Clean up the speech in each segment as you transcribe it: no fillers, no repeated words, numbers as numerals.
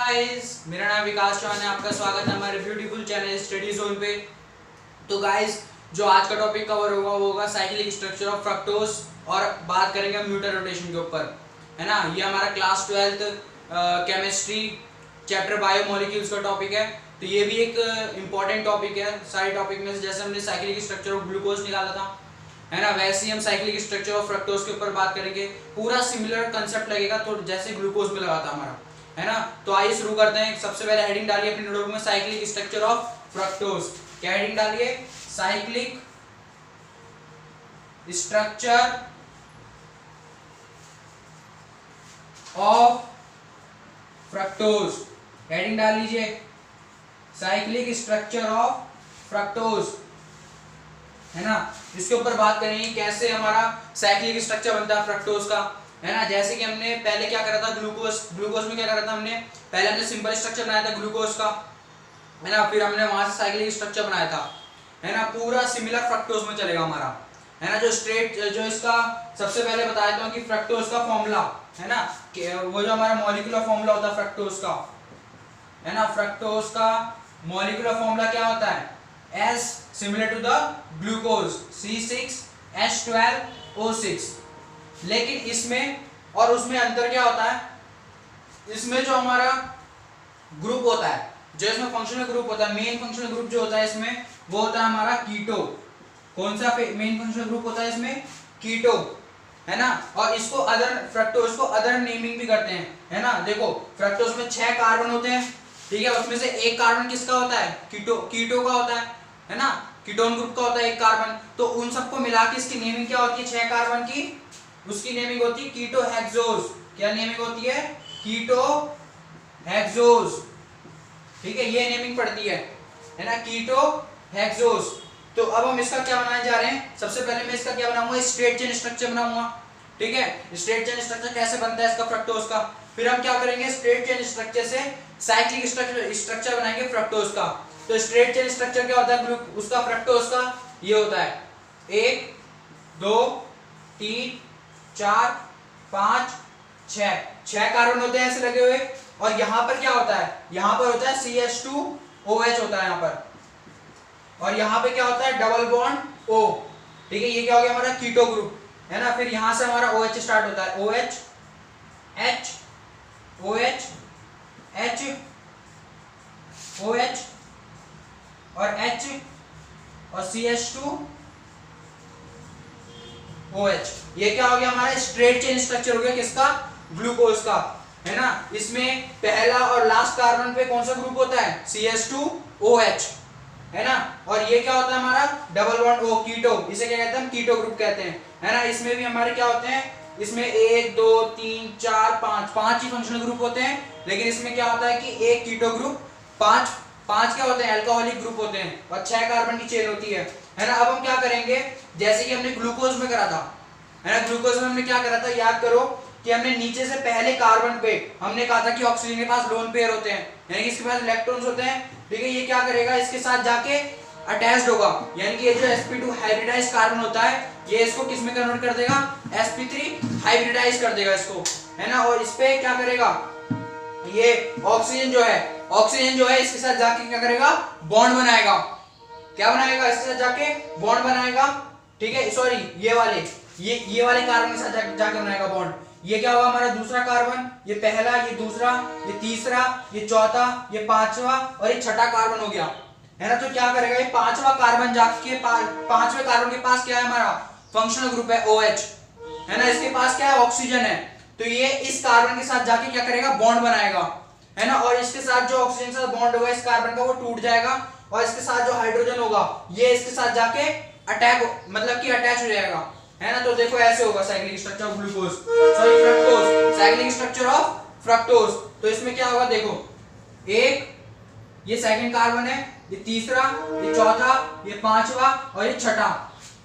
Guys, मेरा नाम विकास चौहान है। आपका स्वागत है हमारे ब्यूटीफुल चैनल स्टडी जोन पे। तो गाइस, जो आज का टॉपिक कवर होगा वो होगा साइक्लिक स्ट्रक्चर ऑफ फ्रक्टोज और बात करेंगे म्यूटर रोटेशन के ऊपर, है ना। ये हमारा class 12th chemistry chapter biomolecules का टॉपिक है। तो ये भी एक इम्पॉर्टेंट टॉपिक है। सारे टॉपिक में से जैसे हमने साइक्लिक स्ट्रक्चर ऑफ ग्लूकोज निकाला था, है ना, वैसे ही हम साइक्लिक स्ट्रक्चर ऑफ फ्रक्टोज के ऊपर बात करेंगे। पूरा सिमिलर कंसेप्ट लगेगा तो जैसे ग्लूकोज में लगा था हमारा, है ना। तो आइए शुरू करते हैं। सबसे पहले हेडिंग डालिए अपनी नोटबुक में, साइक्लिक स्ट्रक्चर ऑफ फ्रक्टोज। क्या हेडिंग डालिए? Cyclic structure of fructose. Heading डाल लीजिए, साइक्लिक स्ट्रक्चर ऑफ फ्रक्टोज, है ना। इसके ऊपर बात करेंगे कैसे हमारा साइक्लिक स्ट्रक्चर बनता है फ्रक्टोज का, है ना। जैसे कि हमने पहले क्या करा था, ग्लूकोज में क्या करा था हमने, पहले हमने सिंपल स्ट्रक्चर बनाया था ग्लूकोज का, है ना। फिर हमने वहां से साइक्लिक स्ट्रक्चर बनाया था, है ना। पूरा सिमिलर फ्रक्टोज में चलेगा हमारा, है ना। जो इसका सबसे पहले बताया था कि फ्रक्टोज का फॉर्मूला, है ना, वो जो हमारा मॉलिक्यूलर फॉर्मूला होता है फ्रक्टोज का, है ना। फ्रक्टोज का मॉलिक्यूलर फॉर्मूला क्या होता है? S similar to the glucose C6H12O6। लेकिन इसमें और उसमें अंतर क्या होता है? इसमें जो हमारा ग्रुप होता है, जो इसमें फंक्शनल ग्रुप होता है, मेन फंक्शनल ग्रुप जो होता है इसमें, वो होता है हमारा कीटो। कौन सा मेन फंक्शनल ग्रुप होता है इसमें? कीटो, है ना। और इसको फ्रक्टोज को अदर नेमिंग भी करते हैं, है ना। देखो, फ्रक्टोज में 6 कार्बन होते हैं, ठीक है। उसमें से एक कार्बन किसका होता है? कीटो का होता है ना। कीटोन ग्रुप का होता है एक कार्बन। तो उन सबको मिला के इसकी नेमिंग क्या होती है? 6 कार्बन की, उसकी नेमिंग होती है कीटो हेक्सोज। क्या नेमिंग होती है? कीटो हेक्सोज, ठीक है। ये नेमिंग पड़ती है ना, कीटो हेक्सोज। तो अब हम इसका क्या बनाने जा रहे हैं? सबसे पहले मैं इसका क्या बनाऊंगा? स्ट्रेट चेन स्ट्रक्चर बनाऊंगा, ठीक है। स्ट्रेट चेन स्ट्रक्चर कैसे बनता है इसका फ्रक्टोज का? फिर हम क्या करेंगे? स्ट्रेट चेन स्ट्रक्चर से साइक्लिक स्ट्रक्चर बनाएंगे फ्रक्टोज का। तो स्ट्रेट चेन स्ट्रक्चर क्या होता है ग्रुप उसका फ्रक्टोज का? ये होता है 1 2 3 4 5 6 कार्बन होते हैं ऐसे लगे हुए। और यहां पर क्या होता है? यहां पर होता है CH2OH होता है यहां पर। और यहां पे क्या होता है? डबल बॉन्ड O, ठीक है। ये क्या हो गया हमारा? कीटो ग्रुप, है ना। फिर यहां से हमारा OH स्टार्ट होता है, OH H OH H OH और H और CH2OH। ये क्या हो गया हमारा? स्ट्रेट चेन स्ट्रक्चर हो गया किसका? ग्लूकोज का, है ना। इसमें पहला और लास्ट कार्बन पे कौन सा ग्रुप होता है? CH2OH, है ना। और ये क्या होता है हमारा? डबल बॉन्ड O, कीटो। इसे क्या कहते हैं? हम कीटो ग्रुप कहते हैं, है ना। इसमें भी हमारे क्या होते हैं? इसमें 1 2 3 4 5 ही फंक्शनल ग्रुप होते हैं। लेकिन इसमें क्या होता है कि एक कीटो ग्रुप, 5 क्या होते हैं? अल्कोहलिक ग्रुप होते हैं, और 6 कार्बन की चेन होती है ना। अब हम क्या करेंगे? जैसे कि हमने ग्लूकोज में करा था, है ना। ग्लूकोज में हमने क्या करा था? याद करो कि हमने नीचे से पहले कार्बन पे हमने कहा था कि ऑक्सीजन के पास लोन पेयर होते हैं, यानी कि इसके पास इलेक्ट्रॉन्स होते हैं, ठीक है। ये क्या करेगा? इसके साथ जाके अटैच्ड होगा, यानी कि ये जो sp2 हाइब्रिडाइज्ड कार्बन होता है, ये इसको किस में कन्वर्ट कर देगा? sp3 हाइब्रिडाइज कर देगा इसको, है ना। और इस पे क्या करेगा? ये ऑक्सीजन जो है इसके साथ जाके क्या करेगा? बॉन्ड बनाएगा। क्या बनाएगा? इसके साथ जाके बॉन्ड बनाएगा, ठीक है। सॉरी, ये वाले कार्बन के साथ जाके बनाएगा बॉन्ड। ये क्या होगा हमारा? दूसरा कार्बन, ये पहला, ये दूसरा, ये तीसरा, ये चौथा, ये पांचवा और ये छठा कार्बन हो गया, है ना। तो क्या करेगा? ये पांचवा कार्बन जाके पांचवें कार्बन के पास क्या है हमारा? फंक्शनल ग्रुप है OH, है ना। इसके पास क्या है? ऑक्सीजन है। तो ये इस कार्बन के साथ जाके क्या करेगा? बॉन्ड बनाएगा, है ना। और इसके साथ जो ऑक्सीजन के साथ बॉन्ड होगा इस कार्बन का, वो टूट जाएगा। और इसके साथ जो हाइड्रोजन होगा ये इसके साथ जाके अटैच हो जाएगा, है ना। तो देखो ऐसे होगा cyclic structure of glucose, sorry fructose, cyclic structure of fructose. तो इसमें क्या होगा? देखो, एक ये सेकंड कार्बन है, ये तीसरा, ये चौथा, ये पांचवा और ये छठा,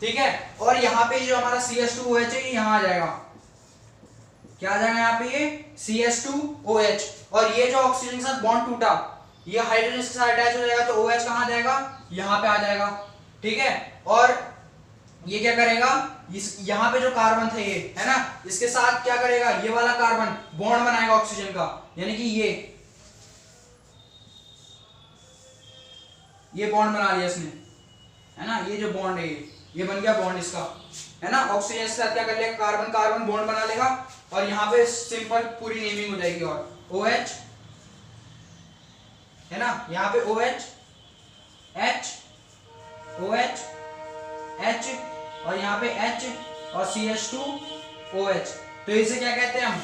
ठीक है। और यहाँ पे जो हमारा CH2OH है ये यहाँ आ जाएगा। क्या आ जाएगा यहाँ पे? ये CH2OH। और ये जो ऑक्सीजन के साथ बॉन्ड टूटा, ये हाइड्रोजन के साथ अटैच हो जाएगा, तो OH कहाँ जाएगा? यहाँ पे आ जाएगा, ठीक है। और ये क्या करेगा? यहाँ पे जो कार्बन था ये, है ना, इसके साथ क्या करेगा? ये वाला कार्बन बॉन्ड बनाएगा ऑक्सीजन का, यानी कि ये ये बॉन्ड बना लिया इसने, है ना, ये जो बॉन्ड है ये बन गया बॉन्ड इसका, है ना। ऑक्सीजन के साथ क्या कर लेगा, कार्बन कार्बन बॉन्ड बना लेगा और यहाँ पे सिंपल पूरी नेमिंग हो जाएगी, और OH, है ना, यहाँ पे OH H OH H और यहाँ पे H और CH2OH। तो इसे क्या कहते हैं हम,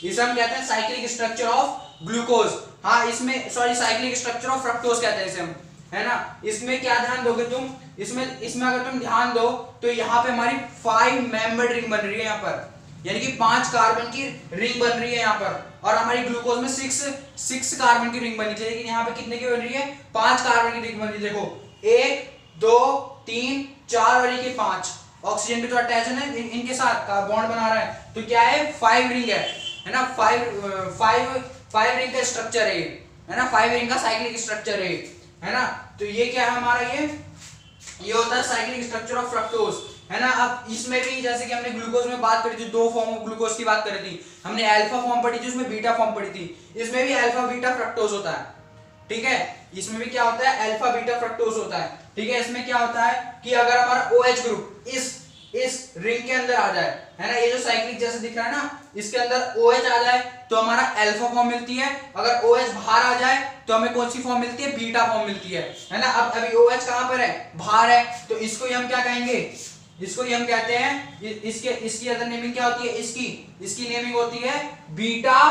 इसे हम कहते हैं साइक्लिक स्ट्रक्चर ऑफ ग्लूकोज। हाँ इसमें sorry cyclic structure of fructose कहते हैं इसे हम, है ना। इसमें क्या ध्यान दोगे तुम, इसमें अगर तुम ध्यान दो तो यहाँ पे हमारी 5 मेंबर्ड रिंग बन रही है यहाँ पर, यानी कि 5 कार्बन की रिंग बन रही है यहाँ पर, और हमारी ग्लूकोज में 6 कार्बन की रिंग बनी थी, लेकिन यहाँ पे कितने की बन रही है, 5 कार्बन की रिंग बन रही है। देखो 1 2 3 4 और ये 5, ऑक्सीजन भी तो अटैच है ना इनके साथ, बॉन्ड बना रहा है, तो क्या है 5 रिंग है ना, 5 रिंग का स्ट्रक्चर है ना, 5 रिंग का साइक्लिक स्ट्रक्चर है ना। तो ये क्या है हमारा, ये होता है साइक्लिक स्ट्रक्चर ऑफ फ्रक्टोज, है ना। अब इसमें भी जैसे कि हमने ग्लूकोज में बात करी थी, 2 फॉर्म ऑफ ग्लूकोज की बात करी थी, हमने अल्फा फॉर्म पढ़ी थी, उसमें बीटा फॉर्म पढ़ी थी, इसमें भी अल्फा बीटा फ्रक्टोज होता है, ठीक है। इसमें भी क्या होता है, अल्फा बीटा फ्रक्टोज होता है, ठीक है। इसमें क्या होता है कि अगर हमारा OH ग्रुप इस रिंग के अंदर आ जाए, है ना, ये जो साइक्लिक जैसे दिख रहा है ना, इसके अंदर OH आ जाए तो हमारा अल्फा फॉर्म मिलती है, अगर OH बाहर आ जाए तो हमें कौन सी फॉर्म मिलती है, बीटा फॉर्म मिलती है ना। अब अभी OH कहां पर है, बाहर है, तो इसको ही हम क्या कहेंगे, इसको ही हम कहते हैं, इसकी अदर नेमिंग क्या होती है, इसकी नेमिंग होती है बीटा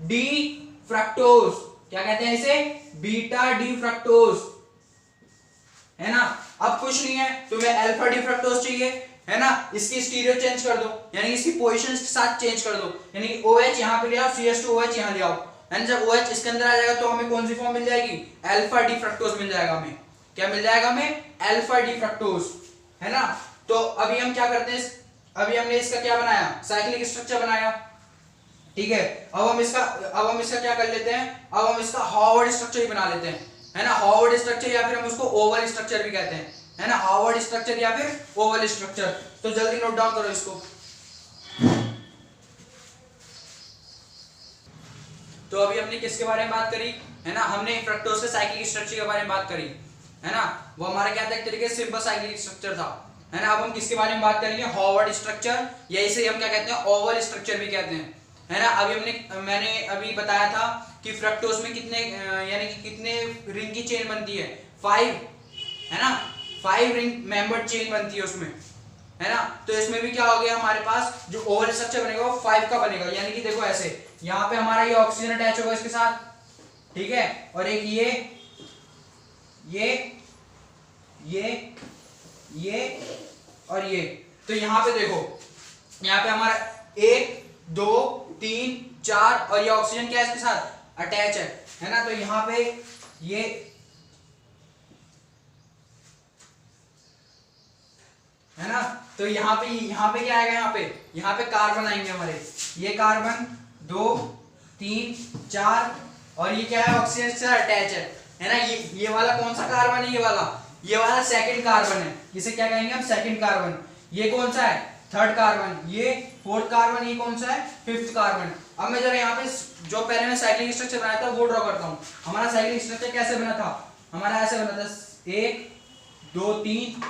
डी फ्रक्टोज। क्या कहते हैं इसे, बीटा डी फ्रक्टोज, है ना। अब कुछ नहीं है, तुम्हें अल्फा डी फ्रक्टोज चाहिए, है ना, इसकी स्टीरियो चेंज कर दो, यानी इसकी पोजीशंस के साथ चेंज कर दो, यानी कि OH यहां पे ले आओ, CH2OH यहां ले आओ, एंड जब OH इसके अंदर आ जाएगा तो हमें कौन सी फॉर्म मिल जाएगी, अल्फा डी फ्रक्टोज मिल जाएगा हमें। क्या मिल जाएगा हमें, अल्फा डी फ्रक्टोज, है ना। तो अभी हम क्या करते हैं, अभी हमने इसका क्या बनाया, साइक्लिक स्ट्रक्चर बनाया, ठीक है। अब हम इसका क्या कर लेते हैं, अब हम इसका हार्वर्ड स्ट्रक्चर ही बना लेते हैं, है ना। हार्वर्ड स्ट्रक्चर या फिर हम उसको ओवल स्ट्रक्चर भी कहते हैं, है ना, हार्वर्ड स्ट्रक्चर या फिर ओवल स्ट्रक्चर। तो जल्दी नोट डाउन करो इसको। तो अभी हमने किसके बारे में बात करी, है ना, हमने फ्रक्टोज के साइक्लिक स्ट्रक्चर के बारे में बात करी, है ना। वो हमारा क्या था, एक तरीके से सिंपल साइक्लिक स्ट्रक्चर था, है ना। अब हम किसके बारे में बात करेंगे, हार्वर्ड स्ट्रक्चर, या इसे हम क्या कहते हैं, ओवल स्ट्रक्चर भी कहते हैं, है ना। अभी मैंने अभी बताया था कि फ्रक्टोज में कितने यानी कि कितने रिंग की चेन बनती है, 5, है ना, 5 रिंग मेंबर चेन बनती है उसमें, है ना। तो इसमें भी क्या हो गया, हमारे पास जो ओवल स्ट्रक्चर बनेगा वो 5 का बनेगा, यानी कि देखो ऐसे, यहाँ पे हमारा ये ऑक्सीजन अटैच होगा इसके साथ, ठीक है, और एक ये और ये। तो यहाँ पे देखो, यहाँ पे हमारा 1 2 3 4 और ये ऑक्सीजन क्या है इसके साथ अटैच है ना। तो यहाँ पे ये है ना, तो यहाँ पे क्या आएगा, यहाँ पे कार्बन आएंगे हमारे, ये कार्बन 2 3 4 और ये क्या है, ऑक्सीजन से अटैच है ना। ये वाला कौन सा कार्बन है, ये वाला सेकंड कार्बन है, इसे क्या कहेंगे हम, सेकंड कार्बन। ये कौन सा है, थर्ड कार्बन, ये फोर्थ कार्बन, ये कौन सा है, फिफ्थ कार्बन। अब मैं जरा यहाँ पे जो पहले मैं साइक्लिक स्ट्रक्चर बनाया था वो ड्रॉ करता हूँ। हमारा साइक्लिक स्ट्रक्चर कैसे बना था, हमारा ऐसे बना था, 1 2 3,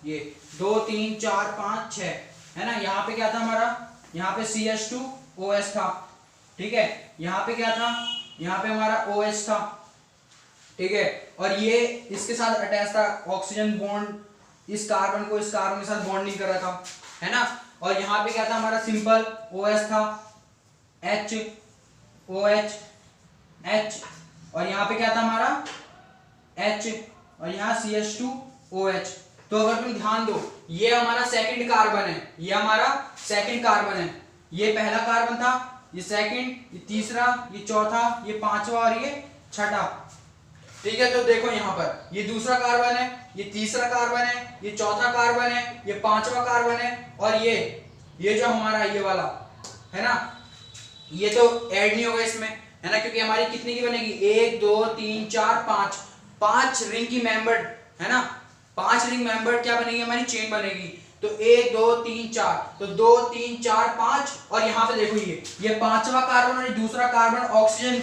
ये 2 3 4 5 6, है ना। यहाँ पे क्या था हमारा, यहाँ पे CH2OH था, ठीक है। यहाँ पे क्या था, यहाँ पे हमारा OH था, ठीक है। और ये इसके साथ अटैच था, ऑक्सीजन बॉन्ड इस कार्बन के साथ बॉन्ड नहीं कर रहा था, है ना। और यहाँ पे क्या था हमारा, सिंपल OH था, H OH H, और यहाँ पे क्या था हमारा H, और यहाँ CH2OH। तो अगर तुम ध्यान दो, ये हमारा सेकंड कार्बन है, ये हमारा सेकंड कार्बन है, ये पहला कार्बन था, ये सेकंड, ये तीसरा, ये चौथा, ये पांचवा और ये छठा, ठीक है। तो देखो यहाँ पर ये दूसरा कार्बन है, ये तीसरा कार्बन है, ये चौथा कार्बन है, ये पांचवा कार्बन है, और ये जो हमारा ये वाला है ना, ये तो ऐड नहीं होगा इसमें, है ना, क्योंकि हमारी कितने की बनेगी, 1 2 3 4 5 रिंग की मेंबर, है ना, 5 रिंग मेंबर क्या बनेगी हमारी, चेन बनेगी। तो 1 2 3 4, तो 2 3 4 5, और यहाँ पे देखो ये पांचवा कार्बन और दूसरा कार्बन ऑक्सीजन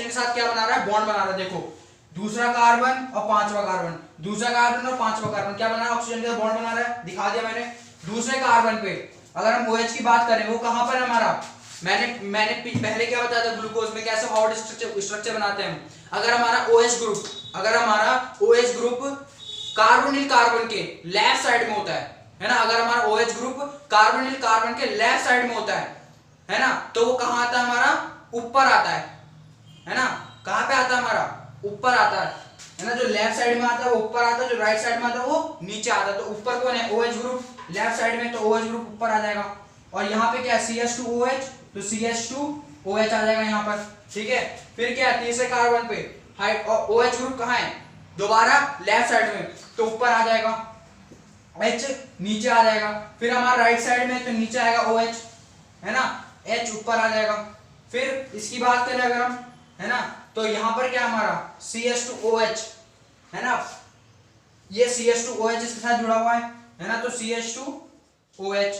के साथ क्या बना रहा है, बॉन्ड बना रहा है। देखो दूसरा कार्बन और पांचवा कार्बन, दूसरा कार्बन और पांचवा कार्बन क्या बना रहा है, ऑक्सीजन के साथ बॉन्ड बना रहा है, दिखा दिया मैंने। दूसरे कार्बन पे अगर हम OH की बात करें, वो कहां पर है हमारा, मैंने पहले क्या बताया था, ग्लूकोज में कैसे हार्ड स्ट्रक्चर बनाते हैं हम। अगर हमारा OH ग्रुप कार्बोनिल कार्बन के लेफ्ट साइड में होता है ना, अगर हमारा OH ग्रुप कार्बोनिल कार्बन के लेफ्ट साइड में होता है ना, तो वो कहां आता है हमारा, ऊपर आता है ना, कहां पे आता है हमारा, ऊपर आता है ना। जो लेफ्ट साइड में आता है वो ऊपर आता है, जो राइट साइड में आता है वो नीचे आता है। तो ऊपर कौन है, OH ग्रुप लेफ्ट साइड में, तो OH ग्रुप ऊपर आ जाएगा। और यहाँ पे क्या है, CH2OH, तो CH2OH आ जाएगा यहाँ पर, ठीक है। फिर क्या है, तीसरे कार्बन पे OH ग्रुप कहाँ है, दोबारा लेफ्ट साइड में, तो ऊपर आ जाएगा, H नीचे आ जाएगा। फिर हमारा राइट साइड में, तो नीचे आएगा OH, है ना, H ऊपर आ जाएगा। फिर इसकी बात करें अगर हम, है ना, तो यहाँ पर क्या हमारा CH2OH, है ना, ये CH2OH इसके साथ जुड़ा हुआ है ना, तो CH2OH,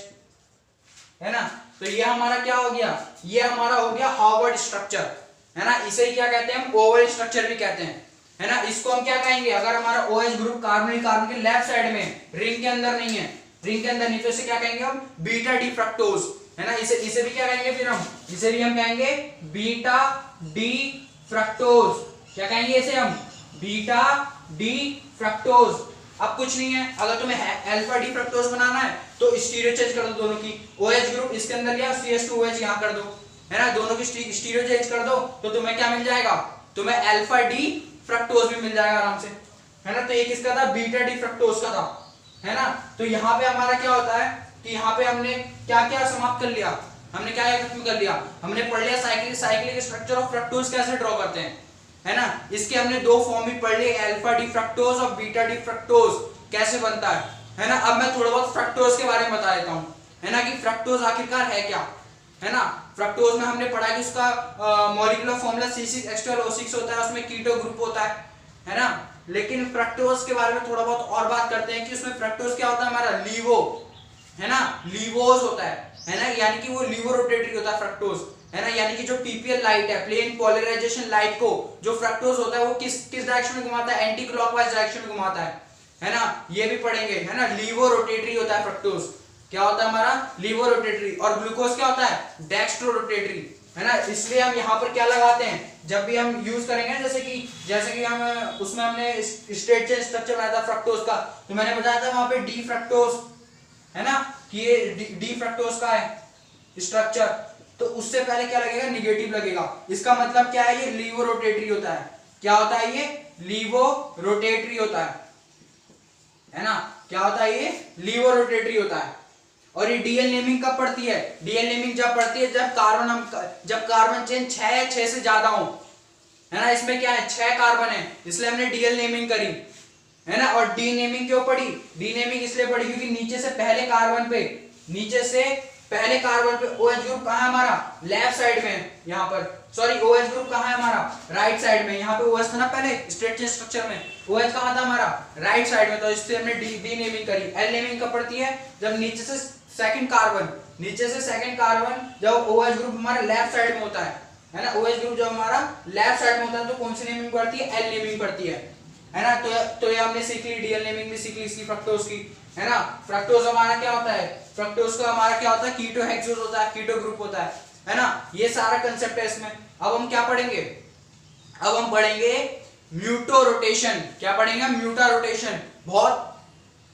है ना। तो ये हमारा क्या हो गया, ये हमारा हो गया हार्वर्ड स्ट्रक्चर, है ना। इसे क्या कहते हैं हम, ओवल स्ट्रक्चर भी कहते हैं, है ना। इसको हम क्या कहेंगे, अगर हमारा OH ग्रुप कार्बोनिल कार्बन के लेफ्ट साइड में, रिंग के अंदर नहीं है, रिंग के अंदर नहीं, तो इसे क्या कहेंगे हम, बीटा डी फ्रक्टोज, है ना। इसे भी क्या कहेंगे, फिर हम इसे भी हम कहेंगे बीटा डी फ्रक्टोज, क्या कहेंगे इसे हम, बीटा डी फ्रक्टोज। अब कुछ नहीं है, अगर तुम्हें अल्फा डी फ्रक्टोज बनाना है तो स्टीरियो चेंज कर दो दोनों की, OH ग्रुप इसके अंदर लिया, CH2OH यहां कर दो, है ना, दोनों की स्टीरियो चेंज कर दो, तो तुम्हें क्या मिल जाएगा, तुम्हें अल्फा डी फ्रक्टोज भी मिल जाएगा आराम से, है ना। तो एक इसका था बीटा डी फ्रक्टोज का था, है ना। तो यहाँ पे हमारा क्या होता है कि यहाँ पे हमने क्या क्या समाप्त कर लिया, हमने क्या खत्म कर लिया, हमने पढ़ लिया साइक्लिक स्ट्रक्चर ऑफ फ्रक्टोज कैसे ड्रॉ करते हैं, है ना। इसके हमने दो फॉर्म भी पढ़ लिए, अल्फा डी फ्रक्टोज और बीटा डी फ्रक्टोज कैसे बनता है ना। अब मैं थोड़ा बहुत फ्रक्टोज के बारे में बता देता हूँ, है ना, कि फ्रक्टोज आखिरकार है क्या, है ना। फ्रक्टोज में हमने पढ़ा कि उसका मॉलिक्यूलर फॉर्मूला C6H12O6 होता है, उसमें कीटो ग्रुप होता है ना। लेकिन फ्रक्टोज के बारे में थोड़ा बहुत और बात करते हैं कि उसमें फ्रक्टोज क्या होता है, हमारा लीवो, है ना, लीवोज होता है ना, यानी कि वो लीवो रोटेटरी होता है फ्रक्टोज, है ना। यानी कि जो PPL लाइट है, प्लेन पोलराइजेशन लाइट को जो फ्रक्टोज होता है वो किस डायरेक्शन में घुमाता है, एंटी क्लॉकवाइज डायरेक्शन में घुमाता है ना। ये भी पढ़ेंगे, है ना। लीवो रोटेटरी होता है फ्रक्टोज, क्या होता है हमारा, लीवो रोटेटरी। और ग्लूकोज क्या होता है, डेक्स्ट्रो रोटेटरी, है ना। इसलिए हम यहाँ पर क्या लगाते हैं, जब भी हम यूज करेंगे, जैसे कि हम उसमें हमने स्ट्रेट चेन स्ट्रक्चर बनाया था फ्रक्टोज का, तो मैंने बताया था वहां पे डी फ्रक्टोज, है ना, कि ये डी फ्रक्टोज का है स्ट्रक्चर, तो उससे पहले क्या लगेगा, निगेटिव लगेगा। इसका मतलब क्या है, ये लीवो रोटेटरी होता है। क्या होता है, ये लीवो रोटेटरी होता है ना। क्या होता है, ये लीवो रोटेटरी होता है। और ये डीएल नेमिंग कब पड़ती है, डीएल नेमिंग जब पड़ती है जब कार्बन चेन 6 या 6 से ज्यादा हो, है ना। इसमें क्या है, 6 कार्बन है, इसलिए हमने डीएल नेमिंग करी, है ना। और डी नेमिंग क्यों पड़ी, डी नेमिंग इसलिए पड़ी क्योंकि नीचे से पहले कार्बन पे OH ग्रुप कहां है हमारा, लेफ्ट साइड में, यहाँ पर सॉरी OH ग्रुप कहां है हमारा, राइट साइड में। यहाँ पे OH था ना पहले स्ट्रेट चेन स्ट्रक्चर में, OH कहां था हमारा, राइट साइड में, तो इससे हमने डी नेमिंग करी। एल नेमिंग कब पड़ती है, जब नीचे से सेकंड कार्बन जब OH ग्रुप हमारा लेफ्ट साइड में होता है ना। OH ग्रुप जब हमारा लेफ्ट साइड में होता है तो कौन सी नेमिंग पड़ती है, एल नेमिंग पड़ती है ना। तो ये हमने सीख ली, डीएल नेमिंग भी सीख ली इसकी फ्रक्टोज की, है ना। फ्रक्टोज हमारा क्या होता है, फ्रक्टोज का हमारा क्या होता है, कीटो हेक्सोज होता है, कीटो ग्रुप होता है ना। ये सारा कंसेप्ट है इसमें। अब हम क्या पढ़ेंगे, अब हम पढ़ेंगे म्यूटो रोटेशन। क्या पढ़ेंगे, म्यूटा रोटेशन। बहुत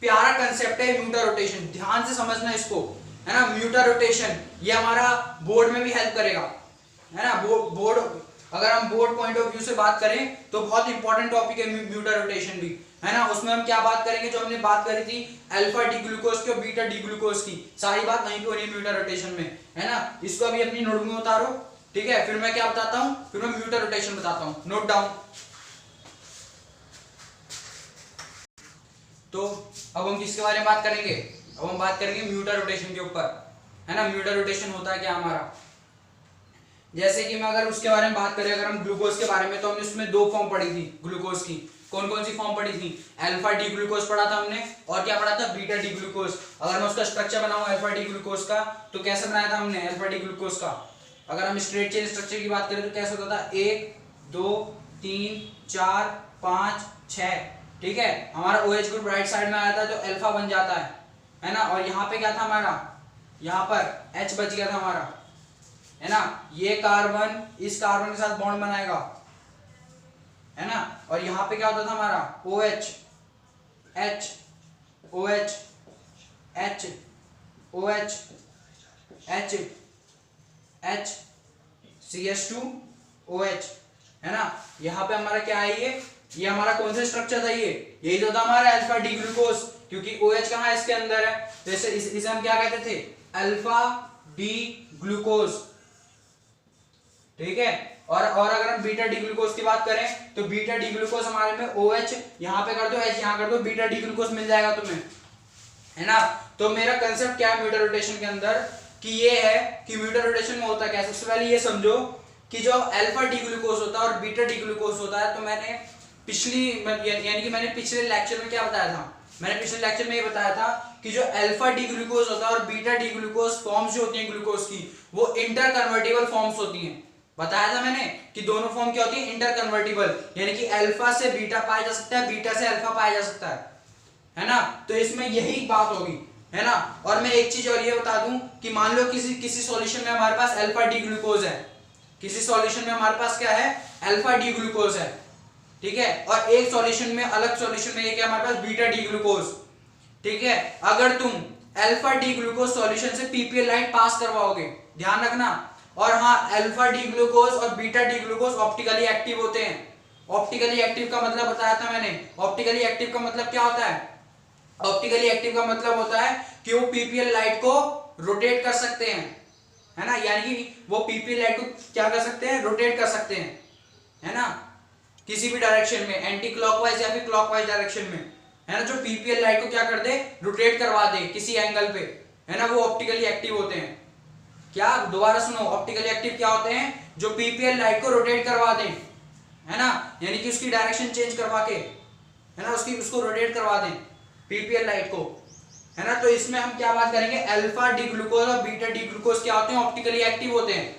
प्यारा कंसेप्ट है म्यूटा रोटेशन, ध्यान से समझना इसको, है ना। म्यूटा रोटेशन ये हमारा बोर्ड में भी हेल्प करेगा, है ना। बोर्ड अगर हम बोर्ड पॉइंट ऑफ व्यू से बात करें तो बहुत इंपॉर्टेंट टॉपिक है म्यूटा रोटेशन भी, है ना। उसमें हम क्या बात करेंगे, जो हमने बात करी थी अल्फा डी ग्लूकोज की और बीटा डी ग्लूकोज की, सारी बात वहीं पे हो रही है म्यूटा रोटेशन में, है ना। इसको अभी अपनी नोट में उतारो, ठीक है। फिर मैं क्या बताता हूँ, फिर मैं म्यूटा रोटेशन बताता हूँ, नोट डाउन। तो अब हम किसके बारे में बात करेंगे, अब हम बात करेंगे म्यूटा रोटेशन के ऊपर, है ना। म्यूटा रोटेशन होता है क्या हमारा, जैसे कि मैं अगर उसके बारे में बात करें, अगर हम ग्लूकोज के बारे में, तो हमने उसमें दो फॉर्म पढ़ी थी ग्लूकोज की। कौन कौन सी फॉर्म पढ़ी थी? अल्फा डी ग्लूकोज पढ़ा था हमने, और क्या पढ़ा था? Beta D glucose. अगर मैं उसका स्ट्रक्चर बनाऊं अल्फा डी ग्लूकोज का, तो कैसे बनाया था हमने अल्फा डी ग्लूकोज का? अगर हम स्ट्रेट चेन स्ट्रक्चर की बात करें तो कैसे होता था? 1 2 3 4 5 6, ठीक है। हमारा OH ग्रुप राइट साइड में आया था तो अल्फा बन जाता है ना। और यहाँ पे क्या था हमारा? यहाँ पर H बच गया था हमारा, है ना। ये कार्बन इस कार्बन के साथ बॉन्ड बनाएगा, है ना। और यहाँ पे क्या होता था हमारा? OH H OH H OH H H CH2 OH, है ना। यहाँ पे हमारा क्या है? ये हमारा कौन सा स्ट्रक्चर था? यही तो था हमारा अल्फा डी ग्लूकोज, क्योंकि OH कहाँ है? इसके अंदर है। तो इसे हम क्या कहते थे? अल्फा डी ग्लूकोज, ठीक है। और अगर हम बीटा डी ग्लूकोज की बात करें तो बीटा डी ग्लूकोज हमारे में OH यहाँ पे कर दो, H यहाँ कर दो, बीटा डी ग्लूकोज मिल जाएगा तुम्हें, है ना। तो मेरा कंसेप्ट क्या है म्यूटर रोटेशन के अंदर? कि ये है कि म्यूटर रोटेशन में होता क्या है। सबसे पहले ये समझो कि जो अल्फा डी ग्लूकोज होता है और बीटा डी ग्लूकोज होता है, तो मैंने पिछले लेक्चर में क्या बताया था? मैंने पिछले लेक्चर में ये बताया था कि जो अल्फा डी ग्लूकोज होता है और बीटा डी ग्लूकोज फॉर्म्स जो होती हैं ग्लूकोज की, वो इंटर कन्वर्टिबल फॉर्म्स होती हैं। बताया था मैंने कि दोनों फॉर्म क्या होती है? इंटर कन्वर्टिबल, यानी कि अल्फा से बीटा पाया जा सकता है, बीटा से अल्फा पाया जा सकता है ना। तो इसमें यही बात होगी, है ना। और मैं एक चीज और ये बता दूं कि मान लो किसी सॉल्यूशन में हमारे पास अल्फा डी ग्लूकोज है, किसी सॉल्यूशन में हमारे पास क्या है? अल्फा डी ग्लूकोज है, ठीक है। और एक सॉल्यूशन में, अलग सॉल्यूशन में ये क्या हमारे पास? बीटा डी ग्लूकोज, ठीक है। अगर तुम अल्फा डी ग्लूकोज सॉल्यूशन से पीपीएल लाइट पास करवाओगे, ध्यान रखना। और हाँ, अल्फा डी ग्लूकोज और beta D glucose optically active होते हैं। ऑप्टिकली एक्टिव का मतलब बताया था मैंने। ऑप्टिकली एक्टिव का मतलब क्या होता है? ऑप्टिकली एक्टिव का मतलब होता है कि वो पीपीएल लाइट को रोटेट कर सकते हैं, है ना। यानी कि वो पीपीएल लाइट को क्या कर सकते हैं? रोटेट कर सकते हैं, है ना, किसी भी डायरेक्शन में, एंटी क्लॉकवाइज या फिर क्लॉकवाइज डायरेक्शन में, है ना। जो पीपीएल लाइट को क्या कर दे? रोटेट करवा दे किसी एंगल पे, है ना, वो ऑप्टिकली एक्टिव होते हैं। क्या? दोबारा सुनो, ऑप्टिकली एक्टिव क्या होते हैं? जो पीपीएल लाइट को रोटेट करवा दें, है ना, यानी कि उसकी डायरेक्शन चेंज करवा के, है ना, उसको रोटेट करवा दें पीपीएल लाइट को, है ना। तो इसमें हम क्या बात करेंगे? अल्फा डी ग्लूकोज और बीटा डी ग्लूकोज क्या होते हैं? ऑप्टिकली एक्टिव होते हैं,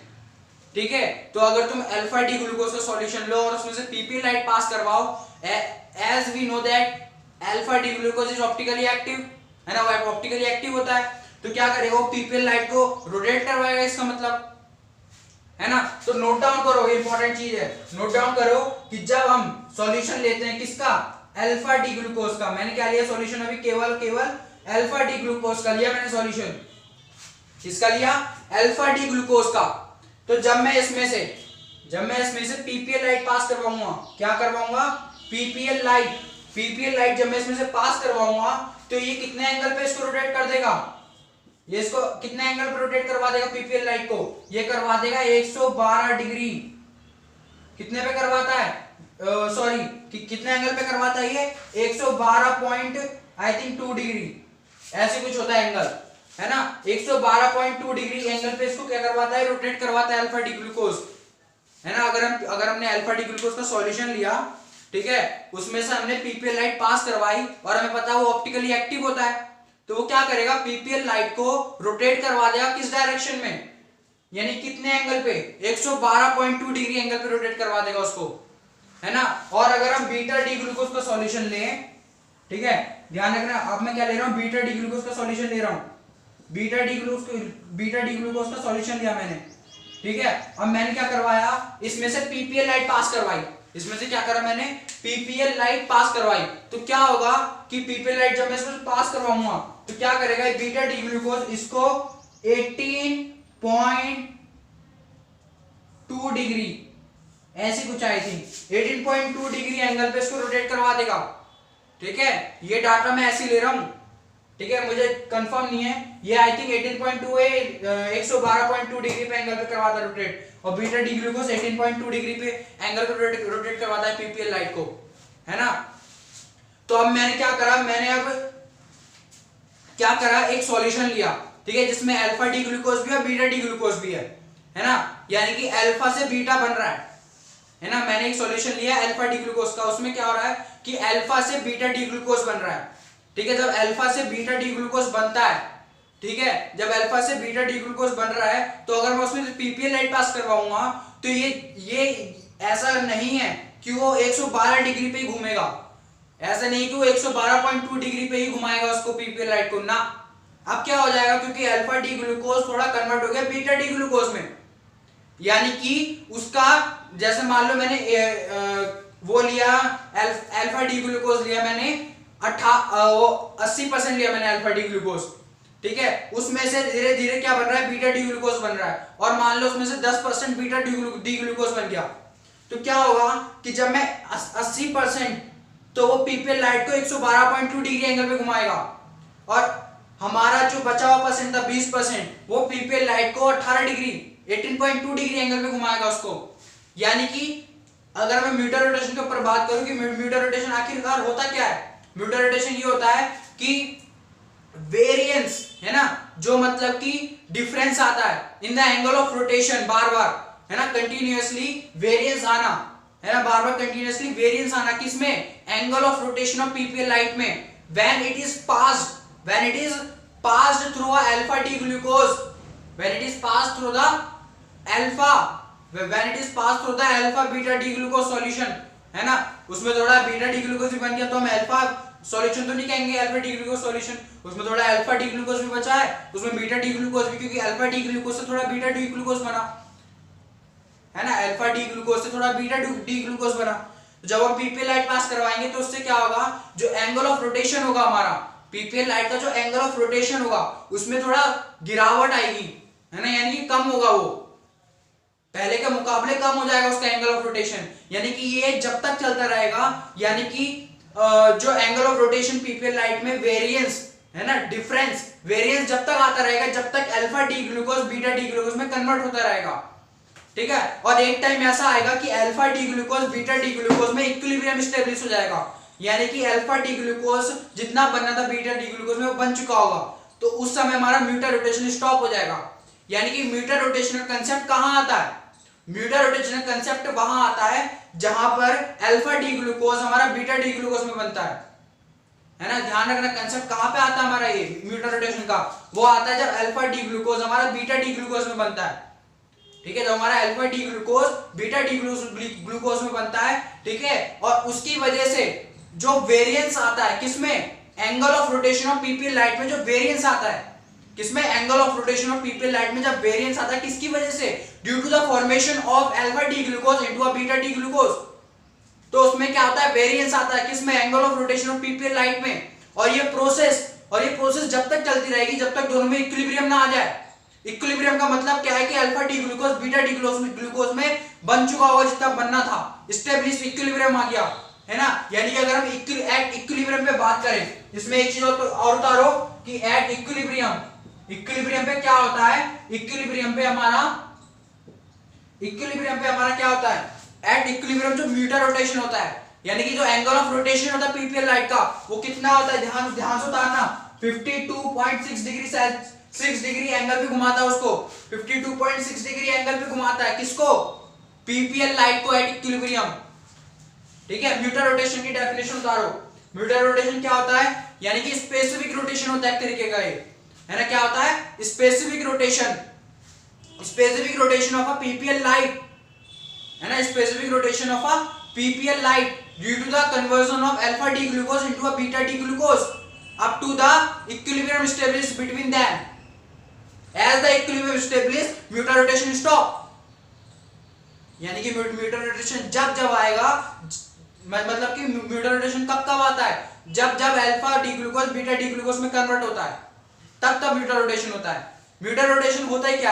ठीक है। तो अगर तुम अल्फा डी ग्लूकोज का सॉल्यूशन लो और उसमें से पीपीएल लाइट पास करवाओ, as we know that alpha D glucose is optically active, है ना, वो ऑप्टिकली एक्टिव होता है। तो क्या करेगा? वो पीपीएल लाइट को रोटेट करवाएगा, इसका मतलब, है ना। तो नोट डाउन करो, इंपॉर्टेंट चीज है, नोट डाउन करो कि जब हम सॉल्यूशन लेते हैं किसका? अल्फा डी ग्लूकोज का। मैंने क्या लिया सॉल्यूशन? अभी केवल अल्फा डी ग्लूकोज का लिया मैंने सॉल्यूशन। किसका लिया? अल्फा डी ग्लूकोज का। तो जब मैं इसमें से पीपीएल लाइट पास करवाऊंगा, क्या करवाऊंगा? पीपीएल लाइट जब मैं इसमें से पास करवाऊंगा, तो ये कितने एंगल पे इसको रोटेट कर देगा? ये इसको कितने एंगल पे रोटेट करवा देगा पीपीएल लाइट को? ये करवा देगा 112 डिग्री। कितने पे करवाता है? सॉरी, कितने एंगल पे करवाता है ये? 112.2 डिग्री, ऐसे कुछ होता है एंगल, है ना। 112.2 डिग्री एंगल पे इसको क्या करवाता है? रोटेट करवाता है अल्फा डी ग्लूकोज, है ना। अगर हमने अल्फा डी ग्लूकोज का सॉल्यूशन लिया, ठीक है, उसमें से हमने पीपीएल लाइट पास करवाई और हमें पता है वो ऑप्टिकली एक्टिव होता है, तो वो क्या करेगा? पीपीएल लाइट को रोटेट करवा देगा किस डायरेक्शन में? यानी कितने एंगल पे? 112.2 डिग्री एंगल पे रोटेट करवा देगा उसको, है ना। और अगर हम बीटा डी ग्लूकोज का सॉल्यूशन लें, ठीक है, ध्यान रखना, अब मैं क्या ले रहा हूं? बीटा डी ग्लूकोज का सॉल्यूशन ले रहा हूं। बीटा डी ग्लूकोज का सॉल्यूशन लिया मैंने, ठीक है। अब मैंने क्या करवाया? इसमें से पीपीएल लाइट पास करवाई। इसमें से क्या करा मैंने? पीपीएल लाइट पास करवाई। तो क्या होगा कि पीपीएल लाइट जब मैं इसमें पास करवाऊंगा, तो क्या करेगा? बीटा डी ग्लूकोज इसको 18.2 डिग्री, ऐसी कुछ आई थी, 18.2 डिग्री एंगल पे इसको रोटेट करवा देगा, ठीक है। ये डाटा मैं ऐसे ले रहा हूं, ठीक है, मुझे कंफर्म नहीं है, ये आई थिंक 18.2 है, 112.2 डिग्री पे एंगल पे करवाता है रोटेट, और बीटा डी ग्लूकोज 18.2 डिग्री पे एंगल पे रोटेट करवाता है पीपीएल लाइट को, है ना। तो अब मैंने क्या करा? एक सॉल्यूशन लिया, ठीक है, जिसमें अल्फा डी ग्लूकोज भी है, बीटा डी ग्लूकोज भी है ना, यानी कि अल्फा से बीटा बन रहा है है ना, मैंने एक सॉल्यूशन लिया अल्फा डी ग्लूकोज का, उसमें क्या हो रहा है कि अल्फा से बीटा डी ग्लूकोज बन रहा है। ठीक है, जब अल्फा से बीटा डी ग्लूकोज बनता है, ठीक है, जब अल्फा से बीटा डी ग्लूकोज बन रहा है, तो अगर मैं उसमें पीपीएल लाइट पास करवाऊंगा तो ये ऐसा नहीं है कि वो 112 डिग्री पे ही घूमेगा, ऐसा नहीं कि वो 112.2 डिग्री पे ही घुमाएगा उसको पीपीएल लाइट को ना। अब क्या हो जाएगा, क्योंकि अल्फा डी ग्लूकोज थोड़ा कन्वर्ट हो गया बीटा डी ग्लूकोज में, यानी कि उसका जैसे मान लो मैंने वो लिया अल्फा डी ग्लूकोज लिया मैंने 80% लिया मैंने अल्फा डी ग्लूकोज, ठीक है, उसमें से धीरे धीरे क्या बन रहा है, बीटा डी ग्लूकोज बन रहा है, और मान लो उसमें से 10% बीटा डी ग्लूकोज बन गया, तो क्या होगा कि जब मैं 80%, तो वो पीपीएल लाइट को 112.2 डिग्री एंगल पे घुमाएगा, और हमारा जो बचा हुआ परसेंट था 20%, वो पीपीएल लाइट को 18 डिग्री 18.2 डिग्री एंगल पे घुमाएगा उसको। यानी कि अगर मैं म्यूटर रोटेशन के ऊपर बात करूं कि म्यूटर रोटेशन आखिरकार होता क्या है, म्यूटर रोटेशन ये होता है कि वेरिएंस, है ना, जो मतलब कि डिफरेंस आता है in the angle of rotation, बार बार, है ना, कंटिन्यूअसली वेरिएंस आना, है ना, बार बार कंटिन्यूअसली वेरिएंस आना, किसमें, angle of rotation of PPL light में, when it is passed through a alpha D glucose, when it is passed through the alpha beta D glucose solution, है ना, उसमें थोड़ा बीटा डी ग्लूकोज भी बन गया, तो हम अल्फा सॉल्यूशन तो नहीं कहेंगे, अल्फा डी ग्लूकोज सॉल्यूशन, उसमें थोड़ा अल्फा डी ग्लूकोज भी बचा है, उसमें बीटा डी ग्लूकोज भी, क्योंकि अल्फा डी ग्लूकोज से थोड़ा बीटा डी ग्लूकोज बना, है ना, अल्फा डी ग्लूकोज से थोड़ा बीटा डी ग्लूकोज बना। तो जब हम पीपीएल लाइट पास करवाएंगे तो उससे क्या होगा, जो एंगल ऑफ रोटेशन होगा हमारा पीपीएल लाइट का, जो एंगल ऑफ रोटेशन होगा उसमें थोड़ा गिरावट आएगी, है ना, यानी कि कम होगा, वो पहले के मुकाबले कम हो जाएगा उसका एंगल ऑफ रोटेशन, यानी कि ये जब तक चलता रहेगा, यानी कि जो angle of rotation PPL light में वेरिएंस, है ना, डिफरेंस वेरिएंस जब तक आता रहेगा, जब तक alpha D glucose beta D glucose में कन्वर्ट होता रहेगा, ठीक है, और एक टाइम ऐसा आएगा कि alpha D glucose beta D glucose में इक्विलिब्रियम स्टेब्लिश हो जाएगा, यानी कि अल्फा डी ग्लूकोज जितना बनना था बीटा डी ग्लूकोज में वो बन चुका होगा, तो उस समय हमारा म्यूटर रोटेशन स्टॉप हो जाएगा। यानी कि म्यूटर रोटेशनल कंसेप्ट कहां आता है, म्यूटर रोटेशनल कंसेप्ट वहां आता है जहां पर अल्फा डी ग्लूकोज हमारा बीटा डी ग्लूकोज में बनता है ना, ध्यान रखना कंसेप्ट कहां पे आता है हमारा, ये म्यूटर रोटेशन का वो आता है जब अल्फा डी ग्लूकोज हमारा बीटा डी ग्लूकोज में बनता है, ठीक है, जब हमारा alpha D glucose beta D glucose में बनता है, ठीक है, और उसकी वजह से जो वेरिएंस आता है किसमें, angle of rotation of PPL light में जो वेरिएंस आता है, किसमें, angle of rotation of PPL light में जब वेरिएंस आता है, किसकी वजह से, due to the formation of alpha D glucose into a beta D glucose, तो उसमें क्या होता है, वेरिएंस आता है किसमें, angle of rotation of PPL light में, और ये प्रोसेस जब तक चलती रहेगी जब तक दोनों में इक्विलिब्रियम ना आ जाए। इक्विलिब्रियम का मतलब क्या है कि alpha D glucose beta D glucose में बन चुका होगा जितना बनना था, स्टेबलिश इक्विलिब्रियम आ गया, है ना, यानी कि अगर हम एट इक्विलिब्रियम पे बात करें, इसमें एक चीज और उतारो कि एट इक्विलिब्रियम पे क्या होता है, इक्विलिब्रियम पे हमारा क्या होता है, एट इक्विलिब्रियम जो म्यूटर रोटेशन होता है, यानी कि जो एंगल ऑफ रोटेशन होता है पीपीएल लाइट का वो कितना होता है, ध्यान से उतारना, 52.6 डिग्री 6 डिग्री एंगल पे घुमाता है उसको, 52.6 डिग्री एंगल पे घुमाता है किसको, पीपीएल लाइट को एट इक्विलिब्रियम, ठीक है। म्यूटर रोटेशन की डेफिनेशन उतारो, म्यूटर रोटेशन क्या होता है, यानी कि स्पेसिफिक रोटेशन होता है एक तरीके का, ये है ना, क्या होता है, specific rotation of a PPL light, है ना, specific rotation of a PPL light due to the conversion of alpha D glucose into a beta D glucose up to the equilibrium established between them. As the equilibrium established, mutarotation stop, यानी कि म्यूटर rotation जब आएगा, मतलब कि म्यूटर rotation कब आता है, जब alpha D glucose beta D glucose में कन्वर्ट होता है, तब म्यूटर रोटेशन होता है। म्यूटर रोटेशन होता है क्या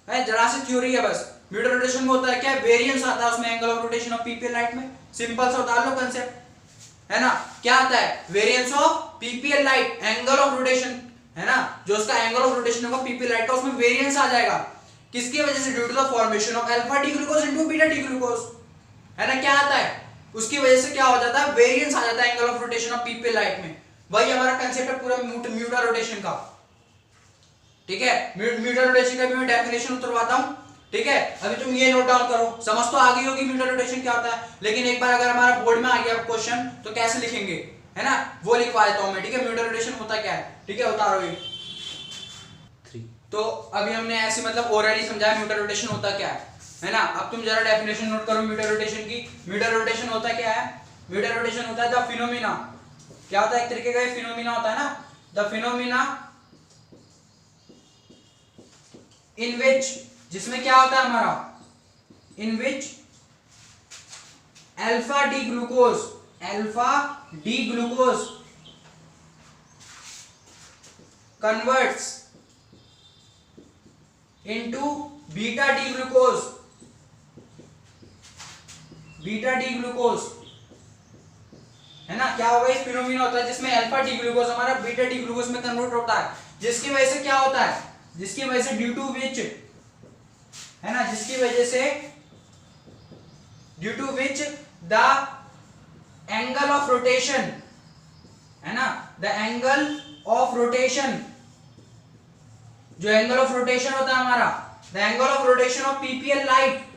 है, जरा सी थ्योरी है बस। म्यूटर रोटेशन में होता है क्या, वेरिएंस आता है उसमें angle of rotation of PPL light में, सिंपल सा उतार लो कंसेप्ट, है ना, क्या आता है, variance of PPL light, angle of rotation, है ना, जो उसका एंगल ऑफ रोटेशन होगा पीपीएल लाइट का उसमें वेरिएंस आ जाएगा, किसकी वजह से, due to the formation of alpha D glucose into beta D glucose, है ना, क्या आता है, उसकी वजह से क्या हो जाता है, वेरिएंस आ जाता है angle of rotation of PPL light में। वही हमारा कंसेप्ट है पूरा म्यूटर रोटेशन का, ठीक है। म्यूटर रोटेशन का भी मैं डेफिनेशन उतरवाता हूं, ठीक है, अभी तुम ये नोट डाउन करो, समझ तो आ गई होगी म्यूचुअल रोटेशन क्या होता है, लेकिन एक बार अगर हमारा बोर्ड में आ गया क्वेश्चन तो कैसे लिखेंगे, है ना, वो लिखवा देता हूं मैं, ठीक है। म्यूचुअल रोटेशन होता क्या है, ठीक है, उतारो ये 3। तो अभी हमने ऐसे मतलब ओरली समझाया म्यूचुअल रोटेशन होता क्या है ना। अब तुम जरा डेफिनेशन नोट करो म्यूचुअल रोटेशन की। म्यूचुअल रोटेशन होता क्या है, म्यूचुअल रोटेशन होता है द फिनोमिना, क्या होता है, एक तरीके का फिनोमिना होता है ना, द फिनोमिना इन विच, जिसमें क्या होता है हमारा, in which alpha D glucose converts into beta D glucose, है ना। क्या होगा, एक फिनोमिना होता है जिसमें अल्फा डी ग्लूकोज हमारा बीटा डी ग्लूकोज में कन्वर्ट होता है, जिसकी वजह से क्या होता है, जिसकी वजह से ड्यू टू विच, है ना, जिसकी वजह से due to which the angle of rotation, है ना, द एंगल ऑफ रोटेशन, जो एंगल ऑफ रोटेशन होता है हमारा, the angle of rotation of PPL light,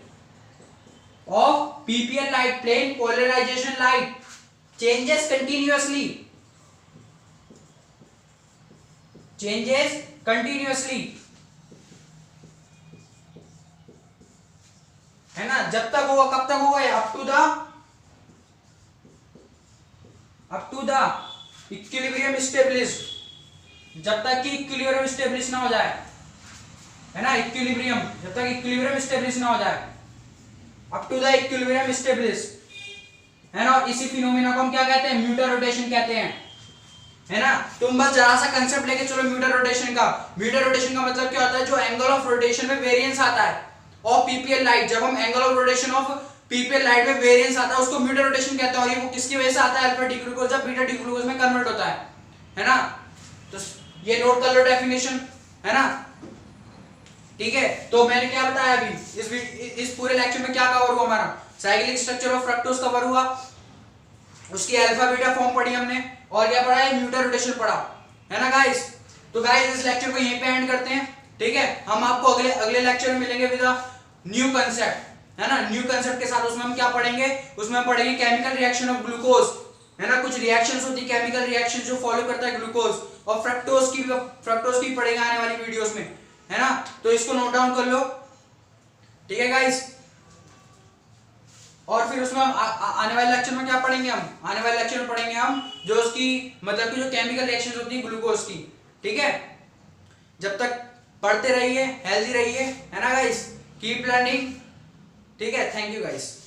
plane polarization light changes continuously, है ना। जब तक होगा, कब तक होगा, up to the equilibrium established, जब तक कि इक्विलिब्रियम स्टेब्लिश ना हो जाए, है ना, इक्विलिब्रियम, जब तक इक्विलिब्रियम स्टेब्लिश ना हो जाए, up to the equilibrium establish, है ना। इसी फिनोमिना को हम क्या कहते हैं, म्यूचुअल रोटेशन कहते हैं, है ना। तुम बस जरा सा कंसेप्ट लेके चलो म्यूचुअल रोटेशन का। म्यूचुअल रोटेशन का मतलब क्या होता है, जो एंगल ऑफ रोटेशन में वेरिएंस आता है ऑफ पीपीएल लाइट, जब हम angle of rotation of PPL light में वेरिएंस आता है उसको म्यूचुअल रोटेशन कहते हैं। और ये वो किसकी वजह से आता है, अल्फा डी ग्लूकोज जब बीटा डी ग्लूकोज में कन्वर्ट होता है ना। तो ये नोट कर लो डेफिनेशन, है ना, ठीक है। तो मैंने क्या बताया अभी, इस पूरे लेक्चर में क्या कवर हुआ हमारा, cyclic structure of fructose cover हुआ, उसकी अल्फा बीटा फॉर्म पढ़ी हमने, और क्या पढ़ा है, म्यूचुअल रोटेशन पढ़ा, है ना गाइस। तो गाइस इस लेक्चर को यहीं पे एंड करते हैं, ठीक है। हम आपको अगले लेक्चर में मिलेंगे विद न्यू कंसेप्ट, है ना, न्यू कंसेप्ट के साथ। उसमें हम क्या पढ़ेंगे, उसमें हम पढ़ेंगे केमिकल रिएक्शन ऑफ ग्लूकोज, है ना, कुछ रिएक्शंस होती है केमिकल रिएक्शन जो फॉलो करता है ग्लूकोज, और फ्रक्टोज की पढ़ेंगे आने वाली वीडियोस में, है ना। तो इसको नोट डाउन कर लो, ठीक है गाइस। और फिर उसमें आने वाले लेक्चर में क्या पढ़ेंगे हम, आने वाले लेक्चर में पढ़ेंगे हम जो उसकी मतलब कि जो केमिकल रिएक्शंस होती है ग्लूकोज की, ठीक है। जब तक पढ़ते रहिए, हेल्दी रहिए, है ना गाइस, कीप लर्निंग, ठीक है। Thank you guys.